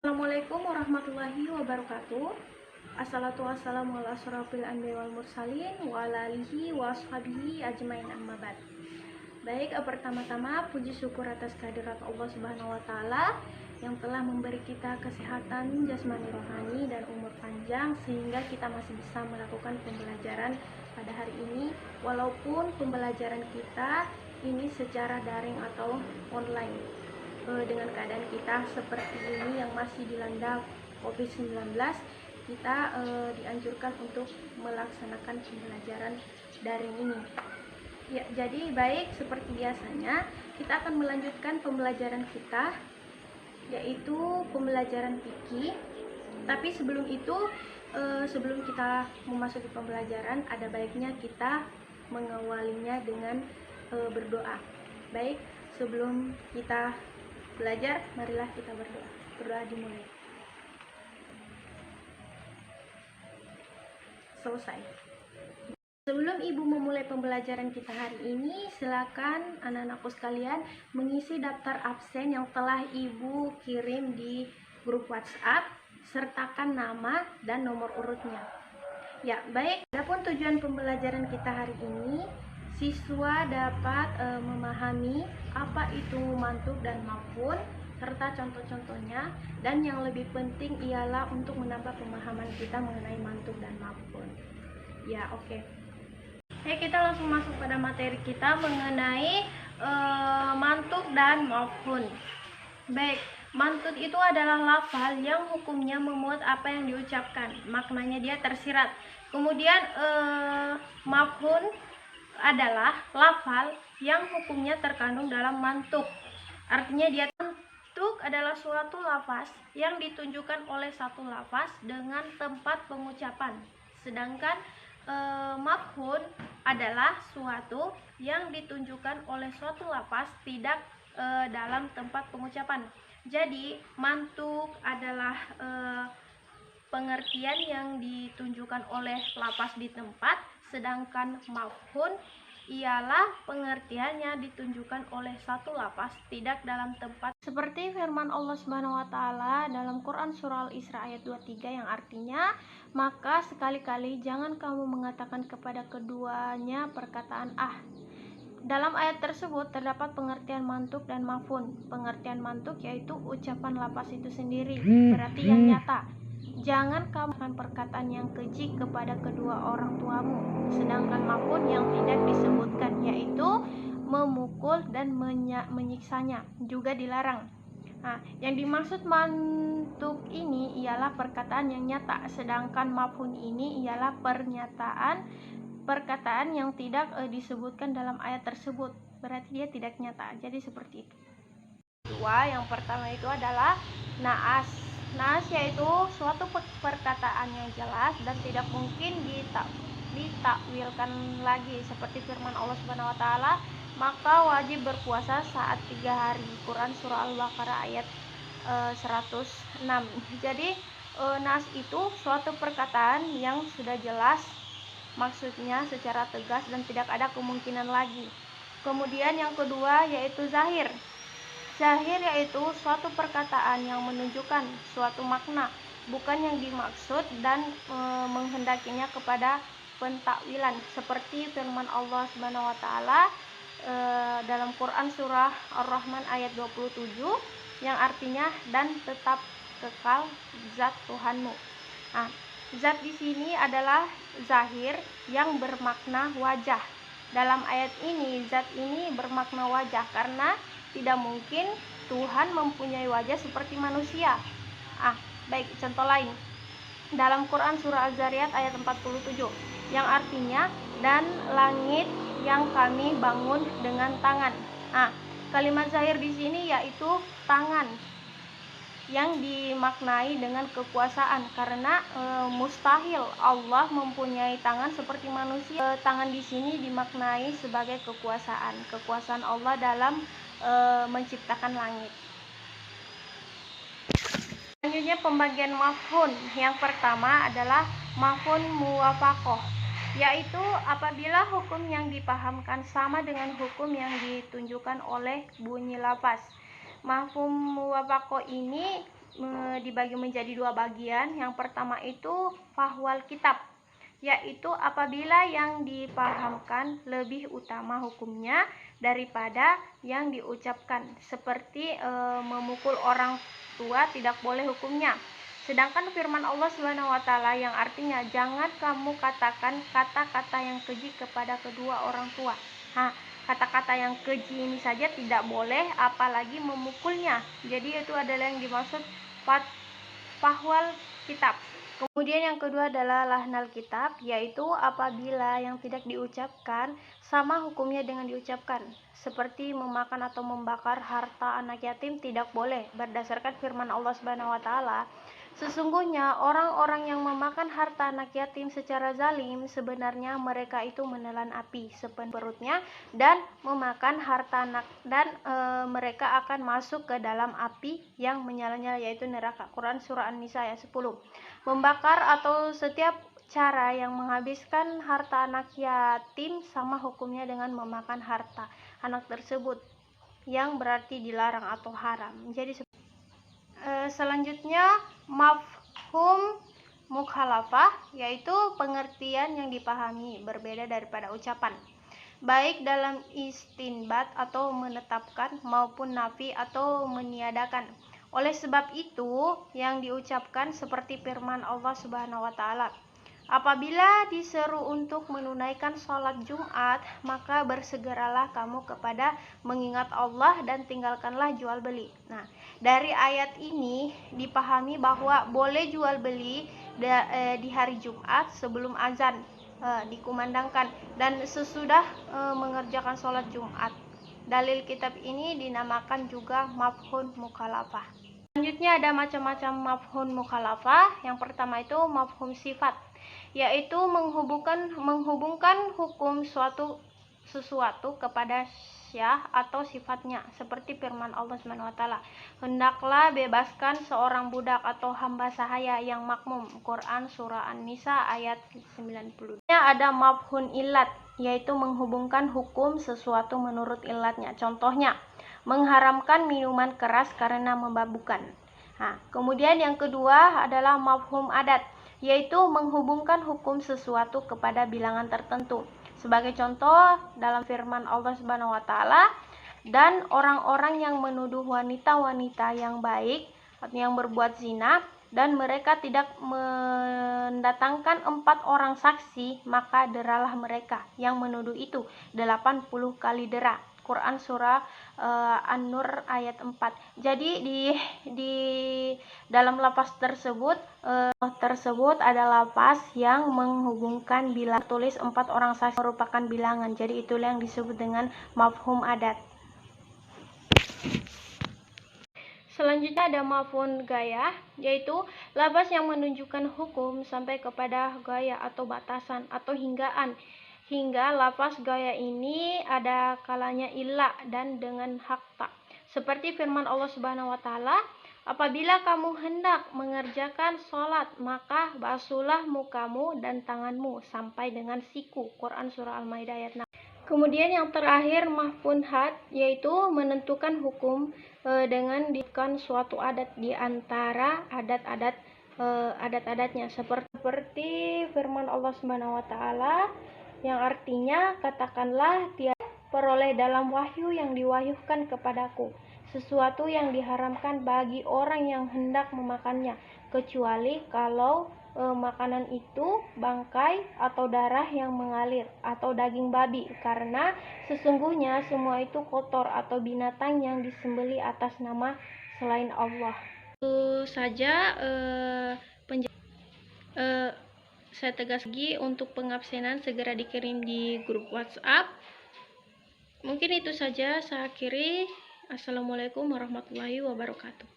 Assalamualaikum warahmatullahi wabarakatuh. Assalatu wassalamu ala asyrofil anbiya wal mursalin wa ala alihi wa ashabihi ajmain amma ba'd. Baik, pertama-tama puji syukur atas kehadirat Allah Subhanahu wa taala yang telah memberi kita kesehatan jasmani rohani dan umur panjang sehingga kita masih bisa melakukan pembelajaran pada hari ini, walaupun pembelajaran kita ini secara daring atau online. Dengan keadaan kita seperti ini yang masih dilanda COVID-19, kita dianjurkan untuk melaksanakan pembelajaran daring ini. Ya, jadi baik, seperti biasanya kita akan melanjutkan pembelajaran kita, yaitu pembelajaran fikih. Tapi sebelum itu, sebelum kita memasuki pembelajaran, ada baiknya kita mengawalinya dengan berdoa. Baik, sebelum kita belajar, marilah kita berdoa. Berdoa dimulai. Selesai. Sebelum ibu memulai pembelajaran kita hari ini, silakan anak-anakku sekalian mengisi daftar absen yang telah ibu kirim di grup WhatsApp, sertakan nama dan nomor urutnya. Ya, baik. Adapun tujuan pembelajaran kita hari ini, siswa dapat memahami apa itu mantuk dan maf'ul serta contoh-contohnya, dan yang lebih penting ialah untuk menambah pemahaman kita mengenai mantuk dan maf'ul. Ya, oke. Kita langsung masuk pada materi kita mengenai mantuk dan maf'ul. Baik, mantuk itu adalah lafal yang hukumnya memuat apa yang diucapkan, maknanya dia tersirat. Kemudian maf'ul adalah lafal yang hukumnya terkandung dalam mantuk. Artinya dia mantuk adalah suatu lafaz yang ditunjukkan oleh satu lafaz dengan tempat pengucapan. Sedangkan maf'ul adalah suatu yang ditunjukkan oleh suatu lafaz tidak dalam tempat pengucapan. Jadi mantuk adalah pengertian yang ditunjukkan oleh lafaz di tempat, sedangkan maf'ul ialah pengertiannya ditunjukkan oleh satu lafaz tidak dalam tempat. Seperti firman Allah Subhanahu wa taala dalam Quran surah Al-Isra ayat 23 yang artinya, maka sekali-kali jangan kamu mengatakan kepada keduanya perkataan ah. Dalam ayat tersebut terdapat pengertian mantuk dan maf'ul. Pengertian mantuk yaitu ucapan lafaz itu sendiri, berarti yang nyata. Jangan kamu melakukan perkataan yang keji kepada kedua orang tuamu. Sedangkan maf'ul yang tidak disebutkan yaitu memukul dan menyiksanya juga dilarang. Nah, yang dimaksud mantuk ini ialah perkataan yang nyata, sedangkan maf'ul ini ialah perkataan yang tidak disebutkan dalam ayat tersebut, berarti dia tidak nyata. Jadi seperti itu. Dua, yang pertama itu adalah naas. Naas yaitu suatu perkataan yang jelas dan tidak mungkin ditakwilkan lagi, seperti firman Allah Subhanahu wa taala, maka wajib berpuasa saat 3 hari. Quran surah Al-Baqarah ayat 106. Jadi naas itu suatu perkataan yang sudah jelas maksudnya secara tegas dan tidak ada kemungkinan lagi. Kemudian yang kedua yaitu zahir. Zahir yaitu suatu perkataan yang menunjukkan suatu makna, bukan yang dimaksud dan menghendakinya kepada pentakwilan, seperti firman Allah Subhanahu wa taala dalam Quran surah Ar-Rahman ayat 27 yang artinya dan tetap kekal zat Tuhanmu. Nah, zat di sini adalah zahir yang bermakna wajah. Dalam ayat ini zat ini bermakna wajah karena tidak mungkin Tuhan mempunyai wajah seperti manusia. Baik, contoh lain. Dalam Quran surah Az-Zariyat ayat 47 yang artinya dan langit yang kami bangun dengan tangan. Kalimat zahir di sini yaitu tangan yang dimaknai dengan kekuasaan, karena mustahil Allah mempunyai tangan seperti manusia. Tangan di sini dimaknai sebagai kekuasaan Allah dalam menciptakan langit. Selanjutnya pembagian maf'ul. Yang pertama adalah maf'ul muwafaqah, yaitu apabila hukum yang dipahamkan sama dengan hukum yang ditunjukkan oleh bunyi lafaz. Mafhum muwafaqah ini dibagi menjadi dua bagian. Yang pertama itu fahwal kitab, yaitu apabila yang dipahamkan lebih utama hukumnya daripada yang diucapkan, seperti memukul orang tua tidak boleh hukumnya. Sedangkan firman Allah Subhanahu wa taala yang artinya jangan kamu katakan kata-kata yang keji kepada kedua orang tua. Kata-kata yang keji ini saja tidak boleh, apalagi memukulnya. Jadi itu adalah yang dimaksud fahwal kitab. Kemudian yang kedua adalah lahnal kitab, yaitu apabila yang tidak diucapkan sama hukumnya dengan diucapkan, seperti memakan atau membakar harta anak yatim tidak boleh, berdasarkan firman Allah Subhanahu wa taala, sesungguhnya orang-orang yang memakan harta anak yatim secara zalim, sebenarnya mereka itu menelan api sepenuh perutnya dan memakan harta anak, dan mereka akan masuk ke dalam api yang menyala-nyala, yaitu neraka. Quran Surah An-Nisa ayat 10. Membakar atau setiap cara yang menghabiskan harta anak yatim sama hukumnya dengan memakan harta anak tersebut, yang berarti dilarang atau haram. Jadi selanjutnya mafhum mukhalafah, yaitu pengertian yang dipahami berbeda daripada ucapan, baik dalam istinbat atau menetapkan maupun nafi atau meniadakan. Oleh sebab itu yang diucapkan seperti firman Allah Subhanahu wa taala, apabila diseru untuk menunaikan sholat Jumat, maka bersegeralah kamu kepada mengingat Allah dan tinggalkanlah jual beli. Nah, dari ayat ini dipahami bahwa boleh jual beli di hari Jumat sebelum azan dikumandangkan dan sesudah mengerjakan sholat Jumat. Dalil kitab ini dinamakan juga mafhum mukhalafah. Selanjutnya ada macam-macam mafhum mukhalafah. Yang pertama itu mafhum sifat, yaitu menghubungkan hukum sesuatu kepada syah atau sifatnya, seperti firman Allah Subhanahu wa taala, hendaklah bebaskan seorang budak atau hamba sahaya yang makmum. Quran Surah An-Nisa ayat 90. Ada mafhum ilat, yaitu menghubungkan hukum sesuatu menurut ilatnya. Contohnya, mengharamkan minuman keras karena memabukkan. Kemudian yang kedua adalah mafhum adat, yaitu menghubungkan hukum sesuatu kepada bilangan tertentu. Sebagai contoh dalam firman Allah Subhanahu wa taala, dan orang-orang yang menuduh wanita-wanita yang baik yang berbuat zina dan mereka tidak mendatangkan 4 orang saksi, maka deralah mereka yang menuduh itu 80 kali dera. Quran Surah An-Nur ayat 4. Jadi di dalam lafaz tersebut ada lafaz yang menghubungkan bilangan, tulis 4 orang saksi merupakan bilangan. Jadi itulah yang disebut dengan mafhum adat. Selanjutnya ada mafhum gaya, yaitu lafaz yang menunjukkan hukum sampai kepada gaya atau batasan atau hinggaan, hingga lafaz gaya ini ada kalanya ilah dan dengan hakta, seperti firman Allah Subhanahu wa taala, apabila kamu hendak mengerjakan sholat, maka basuhlah mukamu dan tanganmu sampai dengan siku. Quran Surah Al-Maidah ayat 6. Kemudian yang terakhir mafhum had, yaitu menentukan hukum dengan dikan suatu adat di antara adat-adatnya, seperti firman Allah Subhanahu wa taala yang artinya, katakanlah tiada peroleh dalam wahyu yang diwahyukan kepadaku sesuatu yang diharamkan bagi orang yang hendak memakannya, kecuali kalau makanan itu bangkai atau darah yang mengalir atau daging babi, karena sesungguhnya semua itu kotor atau binatang yang disembelih atas nama selain Allah. Itu saja saya tegas lagi, untuk pengabsenan segera dikirim di grup WhatsApp. Mungkin itu saja saya akhiri. Assalamualaikum warahmatullahi wabarakatuh.